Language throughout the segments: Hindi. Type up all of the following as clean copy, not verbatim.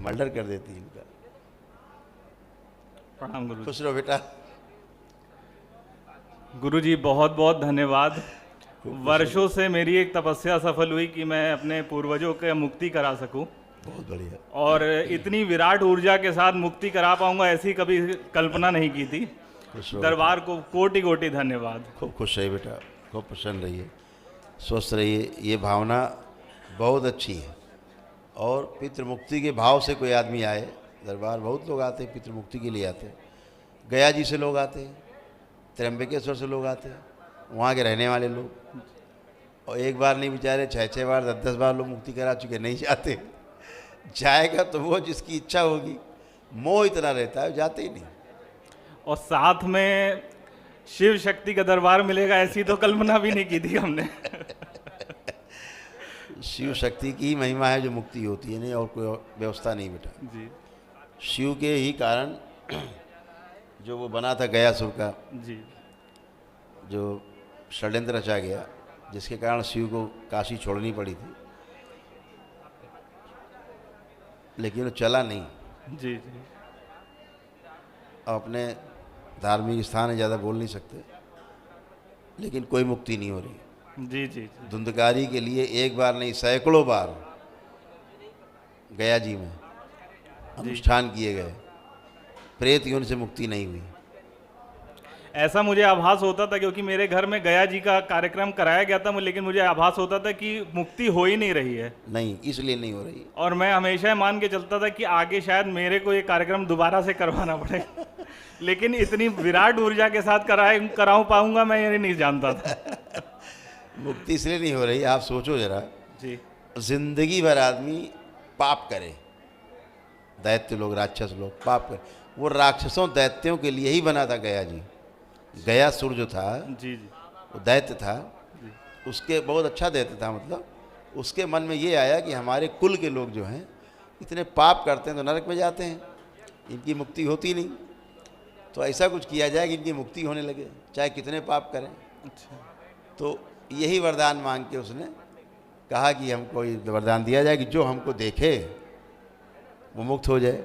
मर्डर कर देती है इनका। प्रणाम गुरु खुश रहो बेटा। गुरु जी, बहुत बहुत धन्यवाद। वर्षों से मेरी एक तपस्या सफल हुई कि मैं अपने पूर्वजों के मुक्ति करा सकूं, बहुत बढ़िया। और इतनी विराट ऊर्जा के साथ मुक्ति करा पाऊंगा ऐसी कभी कल्पना नहीं की थी। खुश रहो दरबार को कोटि कोटि धन्यवाद। खूब खुश रहिए बेटा, खूब प्रसन्न रहिए, स्वस्थ रहिए। ये भावना बहुत अच्छी है। और पितृमुक्ति के भाव से कोई आदमी आए दरबार, बहुत लोग आते हैं पितृमुक्ति के लिए आते हैं। गया जी से लोग आते हैं, त्र्यंबकेश्वर से लोग आते हैं, वहाँ के रहने वाले लोग। और एक बार नहीं बेचारे 6-6 बार 10-10 बार लोग मुक्ति करा चुके, नहीं जाते। जाएगा तो वो जिसकी इच्छा होगी, मोह इतना रहता है जाते ही नहीं। और साथ में शिव शक्ति का दरबार मिलेगा ऐसी तो कल्पना भी नहीं की थी हमने। शिव शक्ति की ही महिमा है जो मुक्ति होती है, नहीं और कोई व्यवस्था नहीं बेटा। जी शिव के ही कारण जो वो बना था गयासुर का, जी जो षड्यंत्र रचा गया, जिसके कारण शिव को काशी छोड़नी पड़ी थी, लेकिन वो चला नहीं। जी जी अपने धार्मिक स्थान है, ज़्यादा बोल नहीं सकते, लेकिन कोई मुक्ति नहीं हो रही। जी जी जी धुंधकारी के लिए एक बार नहीं सैकड़ों बार गया जी में अनुष्ठान किए गए, प्रेत योनि से मुक्ति नहीं हुई। ऐसा मुझे आभास होता था, क्योंकि मेरे घर में गया जी का कार्यक्रम कराया गया था, लेकिन मुझे आभास होता था कि मुक्ति हो ही नहीं रही है। नहीं, इसलिए नहीं हो रही। और मैं हमेशा मान के चलता था कि आगे शायद मेरे को ये कार्यक्रम दोबारा से करवाना पड़ेगा। लेकिन इतनी विराट ऊर्जा के साथ कराऊं पाऊंगा मैं ये नहीं जानता था। मुक्ति इसलिए नहीं हो रही, आप सोचो जरा, जी जिंदगी भर आदमी पाप करे, दैत्य लोग, राक्षस लोग पाप करे। वो राक्षसों दैत्यों के लिए ही बना था गया जी। गया सुर जो था जी जी वो दैत्य था, जी उसके बहुत अच्छा दैत्य था, मतलब उसके मन में ये आया कि हमारे कुल के लोग जो हैं इतने पाप करते हैं तो नरक में जाते हैं, इनकी मुक्ति होती नहीं, तो ऐसा कुछ किया जाए कि इनकी मुक्ति होने लगे, चाहे कितने पाप करें। अच्छा तो यही वरदान मांग के उसने कहा कि हमको ये वरदान दिया जाए कि जो हमको देखे वो मुक्त हो जाए।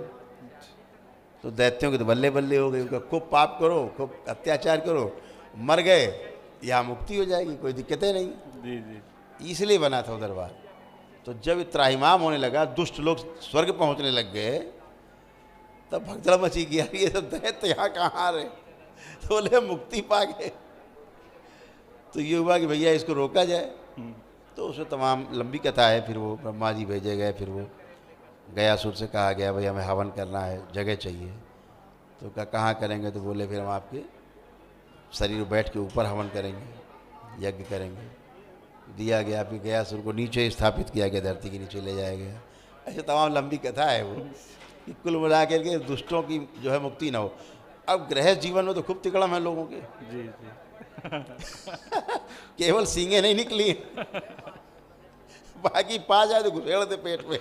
तो दैत्यों के तो बल्ले बल्ले हो गए, उनका खूब पाप करो, खूब अत्याचार करो, मर गए, यहाँ मुक्ति हो जाएगी, कोई दिक्कतें नहीं। जी जी इसलिए बना था वो दरबार। तो जब त्राहिमाम होने लगा, दुष्ट लोग स्वर्ग पहुँचने लग गए, तब भगदड़ मची गया, ये सब दैत्य यहाँ कहाँ आ रहे। तो बोले मुक्ति पा गए। तो ये हुआ कि भैया इसको रोका जाए। तो उसमें तमाम लंबी कथा है। फिर वो ब्रह्मा जी भेजे गए, फिर वो गयासुर से कहा गया भाई हमें हवन करना है, जगह चाहिए। तो कहाँ करेंगे? तो बोले फिर हम आपके शरीर बैठ के ऊपर हवन करेंगे, यज्ञ करेंगे। दिया गया, फिर गयासुर को नीचे स्थापित किया गया, धरती के नीचे ले जाया गया। ऐसे तमाम लंबी कथा है वो, कि कुल मिला करके दुष्टों की जो है मुक्ति ना हो। अब गृहस्थ जीवन में तो खूब तिकड़म है लोगों के, जी जी केवल सींगे नहीं निकली, बाकी पा जाए तो घुसेड़ दे पेट में।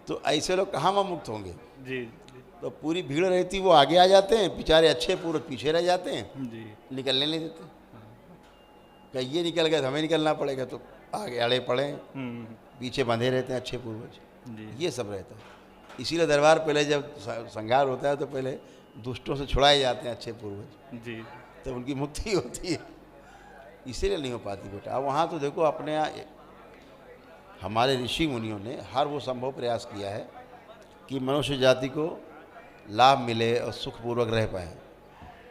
तो ऐसे लोग कहाँ में मुक्त होंगे? जी तो पूरी भीड़ रहती, वो आगे आ जाते हैं, बेचारे अच्छे पूर्व पीछे रह जाते हैं, जी निकलने नहीं देते। क्या ये निकल गए तो हमें निकलना पड़ेगा, तो आगे अड़े पड़े, पीछे बंधे रहते हैं अच्छे पूर्वज। जी ये सब रहता है। इसीलिए दरबार पहले जब संहार होता है तो पहले दुष्टों से छुड़ाए जाते हैं अच्छे पूर्वज, जी तो उनकी मुक्ति होती है। इसीलिए नहीं हो पाती बेटा। अब वहाँ तो देखो अपने यहाँ हमारे ऋषि मुनियों ने हर वो संभव प्रयास किया है कि मनुष्य जाति को लाभ मिले और सुखपूर्वक रह पाए।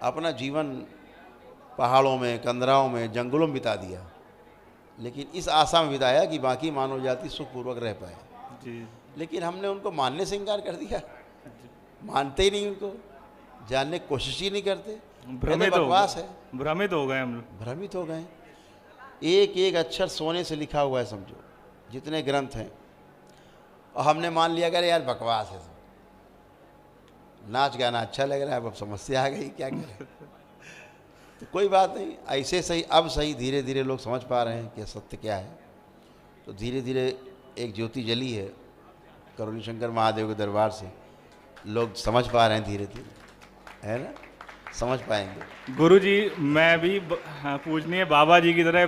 अपना जीवन पहाड़ों में, कंदराओं में, जंगलों में बिता दिया, लेकिन इस आशा में बिताया कि बाकी मानव जाति सुखपूर्वक रह पाए। जी लेकिन हमने उनको मानने से इनकार कर दिया, मानते ही नहीं, उनको जानने की कोशिश ही नहीं करते। बकवास है, भ्रमित हो गए हम लोग। भ्रमित हो गए। एक एक अक्षर सोने से लिखा हुआ है, समझो जितने ग्रंथ हैं, और हमने मान लिया कि यार बकवास है सब, नाच गाना अच्छा लग रहा है, अब समस्या आ गई, क्या करें। तो कोई बात नहीं, ऐसे सही, अब सही धीरे धीरे लोग समझ पा रहे हैं कि सत्य क्या है। तो धीरे धीरे एक ज्योति जली है करुणी शंकर महादेव के दरबार से, लोग समझ पा रहे हैं धीरे धीरे, है ना, समझ पाएंगे। गुरु जी, मैं भी पूजनीय बाबा जी की तरह